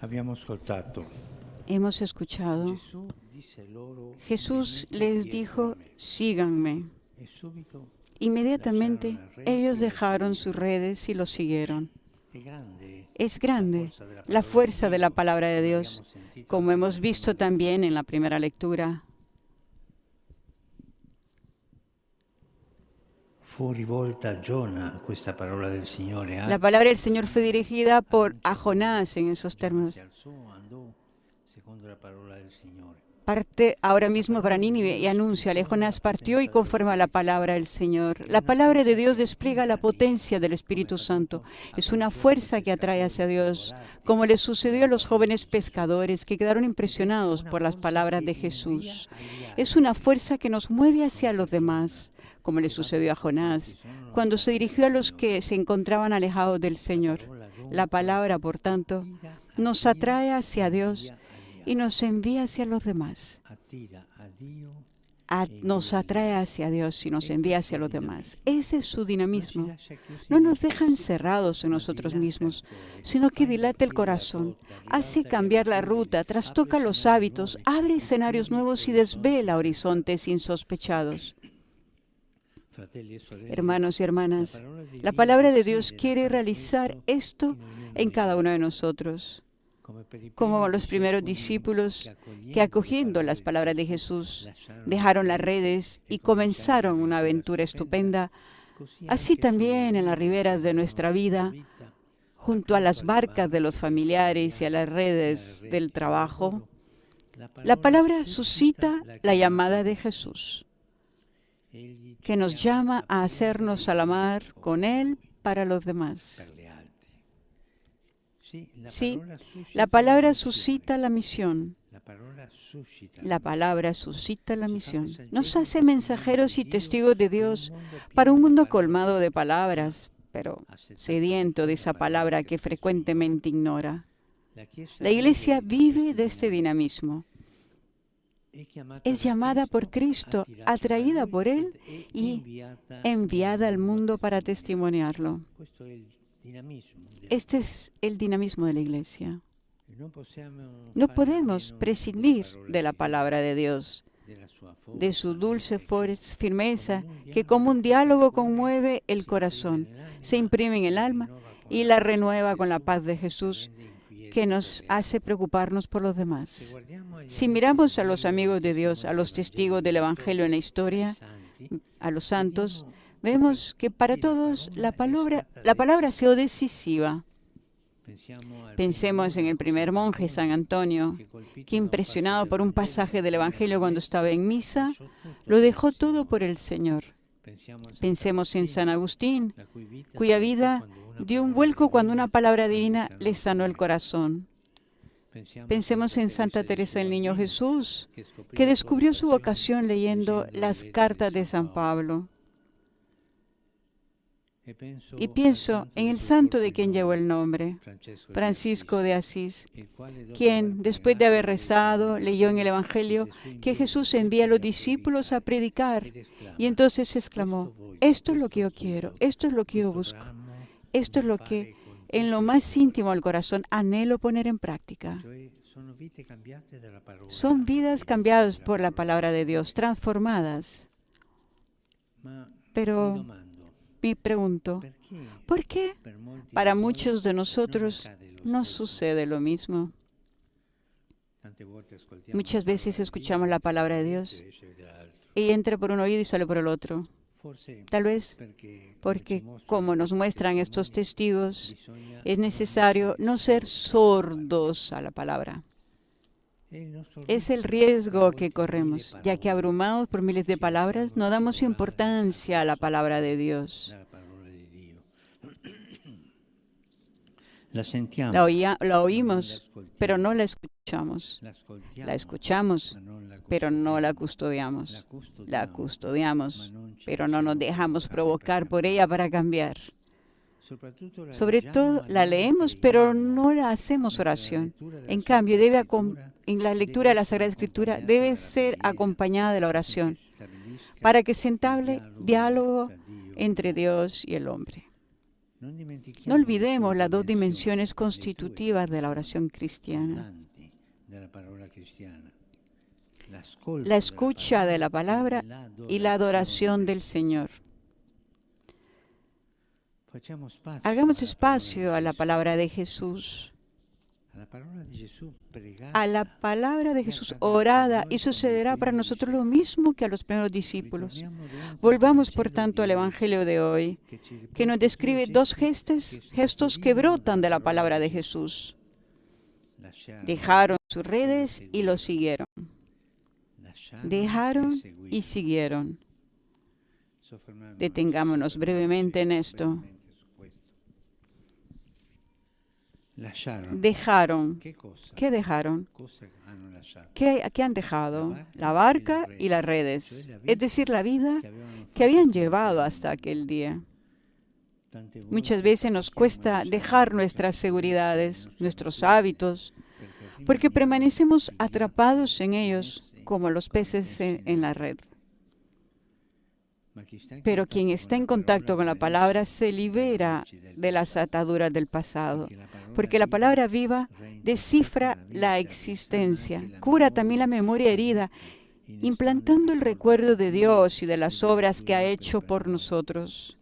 Abbiamo ascoltato. Hemos escuchado. Gesù disse loro, Jesús "Venite les dietro a dijo, me". síganme. E subito Inmediatamente lasciarono le reti ellos e lo dejaron sus seguirono. redes y lo siguieron. È grande Es la grande forza della la parola di fuerza de la Dio, palabra de come Dios, abbiamo sentito como anche nella hemos prima visto lettura. también en la primera lectura. Fu rivolta a Giona questa parola del Signore. La palabra del Señor fue dirigida a Jonás en esos Giona términos. si alzò, andò secondo la parola del Signore. Parte ahora mismo para Nínive y anúnciale. Jonás partió y conforme a la palabra del Señor. La palabra de Dios despliega la potencia del Espíritu Santo. Es una fuerza que atrae hacia Dios, como le sucedió a los jóvenes pescadores que quedaron impresionados por las palabras de Jesús. Es una fuerza que nos mueve hacia los demás, como le sucedió a Jonás, cuando se dirigió a los que se encontraban alejados del Señor. La palabra, por tanto, nos atrae hacia Dios y nos envía hacia los demás. Nos atrae hacia Dios y nos envía hacia los demás. Ese es su dinamismo. No nos deja encerrados en nosotros mismos, sino que dilata el corazón, hace cambiar la ruta, trastoca los hábitos, abre escenarios nuevos y desvela horizontes insospechados. Hermanos y hermanas, la palabra de Dios quiere realizar esto en cada uno de nosotros. Como los primeros discípulos que acogiendo las palabras de Jesús dejaron las redes y comenzaron una aventura estupenda, así también en las riberas de nuestra vida, junto a las barcas de los familiares y a las redes del trabajo, la palabra suscita la llamada de Jesús, que nos llama a hacernos a la mar con Él para los demás. Sí, la palabra suscita la misión. La palabra suscita la misión. Nos hace mensajeros y testigos de Dios para un mundo colmado de palabras, pero sediento de esa palabra que frecuentemente ignora. La Iglesia vive de este dinamismo. Es llamada por Cristo, atraída por Él y enviada al mundo para testimoniarlo. Este es el dinamismo de la Iglesia. No podemos prescindir de la palabra de Dios, de su dulce firmeza, que como un diálogo conmueve el corazón, se imprime en el alma y la renueva con la paz de Jesús, que nos hace preocuparnos por los demás. Si miramos a los amigos de Dios, a los testigos del Evangelio en la historia, a los santos, vemos que para todos la palabra ha sido decisiva. Pensemos en el primer monje, San Antonio, que impresionado por un pasaje del Evangelio cuando estaba en misa, lo dejó todo por el Señor. Pensemos en San Agustín, cuya vida dio un vuelco cuando una palabra divina le sanó el corazón. Pensemos en Santa Teresa del Niño Jesús, que descubrió su vocación leyendo las cartas de San Pablo. Y pienso en el santo de quien llevó el nombre, Francisco de Asís, quien, después de haber rezado, leyó en el Evangelio que Jesús envía a los discípulos a predicar. Y entonces exclamó, esto es lo que yo quiero, esto es lo que yo busco, esto es lo que en lo más íntimo del corazón anhelo poner en práctica. Son vidas cambiadas por la palabra de Dios, transformadas. Pero me pregunto, ¿por qué para muchos de nosotros no sucede lo mismo? Muchas veces escuchamos la palabra de Dios y entra por un oído y sale por el otro. Tal vez porque, como nos muestran estos testigos, es necesario no ser sordos a la palabra. Es el riesgo que corremos, ya que abrumados por miles de palabras, no damos importancia a la palabra de Dios. La oímos, pero no la escuchamos. La escuchamos, pero no la custodiamos. La custodiamos, pero no nos dejamos provocar por ella para cambiar. Sobre todo la leemos, pero no la hacemos oración. En cambio, en la lectura de la Sagrada Escritura debe ser acompañada de la oración para que se entable diálogo entre Dios y el hombre. No olvidemos las dos dimensiones constitutivas de la oración cristiana: la escucha de la palabra y la adoración del Señor. Hagamos espacio a la palabra de Jesús. A la palabra de Jesús orada, y sucederá para nosotros lo mismo que a los primeros discípulos. Volvamos, por tanto, al Evangelio de hoy, que nos describe dos gestos que brotan de la palabra de Jesús. Dejaron sus redes y lo siguieron. Dejaron y siguieron. Detengámonos brevemente en esto. Dejaron. ¿Qué dejaron? ¿Qué han dejado? La barca y las redes, es decir, la vida que habían llevado hasta aquel día. Muchas veces nos cuesta dejar nuestras seguridades, nuestros hábitos, porque permanecemos atrapados en ellos como los peces en la red. Pero quien está en contacto con la palabra se libera de las ataduras del pasado, porque la palabra viva descifra la existencia, cura también la memoria herida, implantando el recuerdo de Dios y de las obras que ha hecho por nosotros.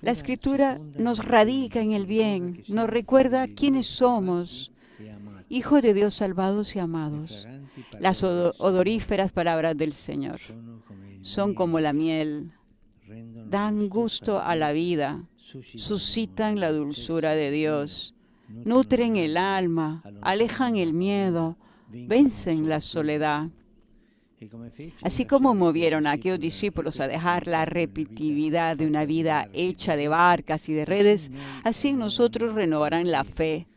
La Escritura nos radica en el bien, nos recuerda quiénes somos, hijos de Dios salvados y amados. Las odoríferas palabras del Señor son como la miel, dan gusto a la vida, suscitan la dulzura de Dios, nutren el alma, alejan el miedo, vencen la soledad. Así como movieron a aquellos discípulos a dejar la repetitividad de una vida hecha de barcas y de redes, así en nosotros renovarán la fe,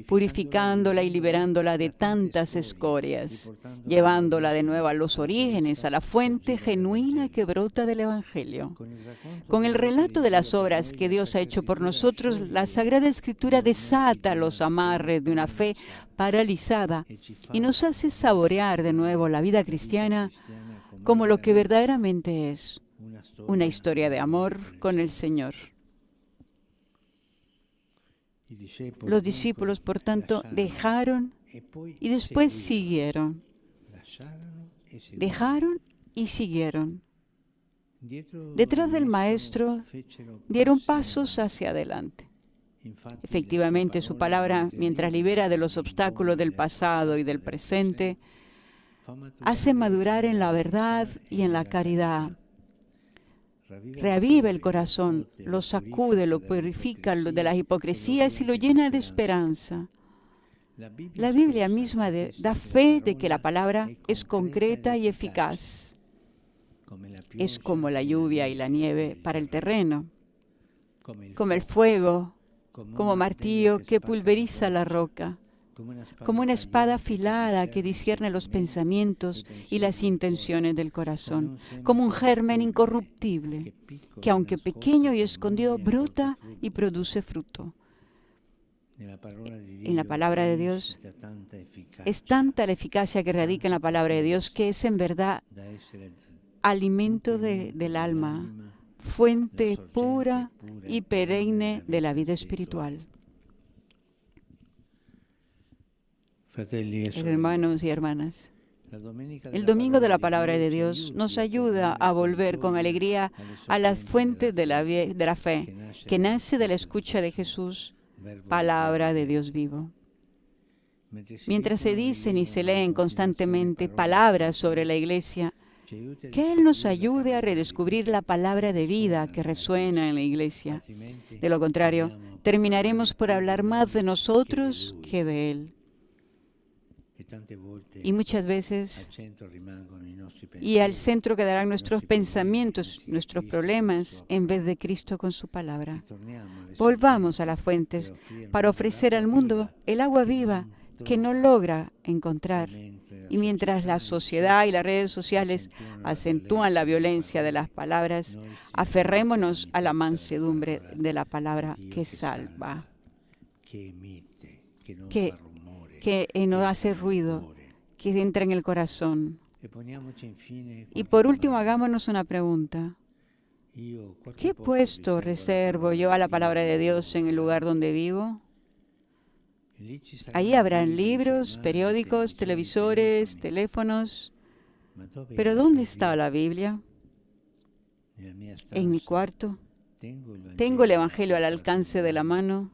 purificándola y liberándola de tantas escorias, llevándola de nuevo a los orígenes, a la fuente genuina que brota del Evangelio. Con el relato de las obras que Dios ha hecho por nosotros, la Sagrada Escritura desata los amarres de una fe paralizada y nos hace saborear de nuevo la vida cristiana como lo que verdaderamente es, una historia de amor con el Señor. Los discípulos, por tanto, dejaron y después siguieron. Dejaron y siguieron. Detrás del Maestro dieron pasos hacia adelante. Efectivamente, su palabra, mientras libera de los obstáculos del pasado y del presente, hace madurar en la verdad y en la caridad. Reaviva el corazón, lo sacude, lo purifica de las hipocresías y lo llena de esperanza. La Biblia misma da fe de que la palabra es concreta y eficaz. Es como la lluvia y la nieve para el terreno, como el fuego, como martillo que pulveriza la roca, como una espada afilada que discierne los pensamientos y las intenciones del corazón, como un germen incorruptible, que aunque pequeño y escondido, brota y produce fruto. En la palabra de Dios es tanta la eficacia que radica en la palabra de Dios que es en verdad alimento del alma, fuente pura y perenne de la vida espiritual. Hermanos y hermanas, el domingo de la palabra de Dios nos ayuda a volver con alegría a las fuentes de la fe, que nace de la escucha de Jesús, palabra de Dios vivo. Mientras se dicen y se leen constantemente palabras sobre la Iglesia, que Él nos ayude a redescubrir la palabra de vida que resuena en la Iglesia. De lo contrario, terminaremos por hablar más de nosotros que de Él. Y muchas veces, al centro quedarán nuestros pensamientos, nuestros problemas, en vez de Cristo con su palabra. Volvamos a las fuentes para ofrecer al mundo el agua viva que no logra encontrar. Y mientras la sociedad y las redes sociales acentúan la violencia de las palabras, aferrémonos a la mansedumbre de la palabra que salva, que no hace ruido, que entra en el corazón. Y por último, hagámonos una pregunta. ¿Qué puesto reservo yo a la palabra de Dios en el lugar donde vivo? Ahí habrán libros, periódicos, televisores, teléfonos. Pero ¿dónde está la Biblia? En mi cuarto. Tengo el Evangelio al alcance de la mano.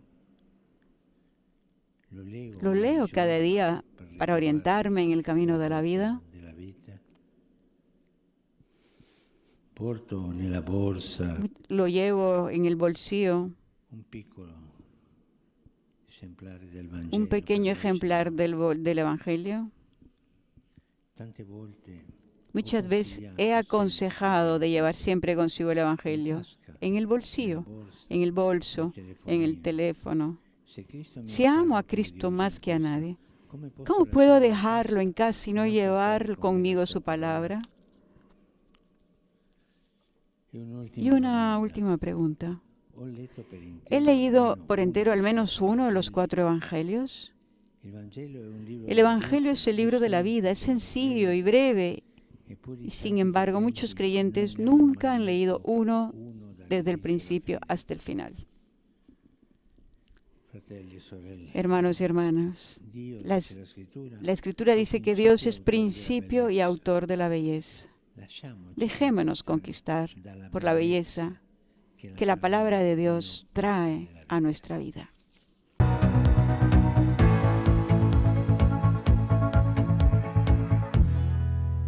Lo leo cada día para orientarme en el camino de la vida. Lo llevo en el bolsillo, un pequeño ejemplar del Evangelio. Muchas veces he aconsejado de llevar siempre consigo el Evangelio, en el bolsillo, en el bolso, en el teléfono. Si amo a Cristo más que a nadie, ¿cómo puedo dejarlo en casa y no llevar conmigo su palabra? Y una última pregunta. ¿He leído por entero al menos uno de los 4 evangelios? El Evangelio es el libro de la vida, es sencillo y breve, y sin embargo muchos creyentes nunca han leído uno desde el principio hasta el final. Hermanos y hermanas, la Escritura dice que Dios es principio y autor de la belleza. Dejémonos conquistar por la belleza que la palabra de Dios trae a nuestra vida.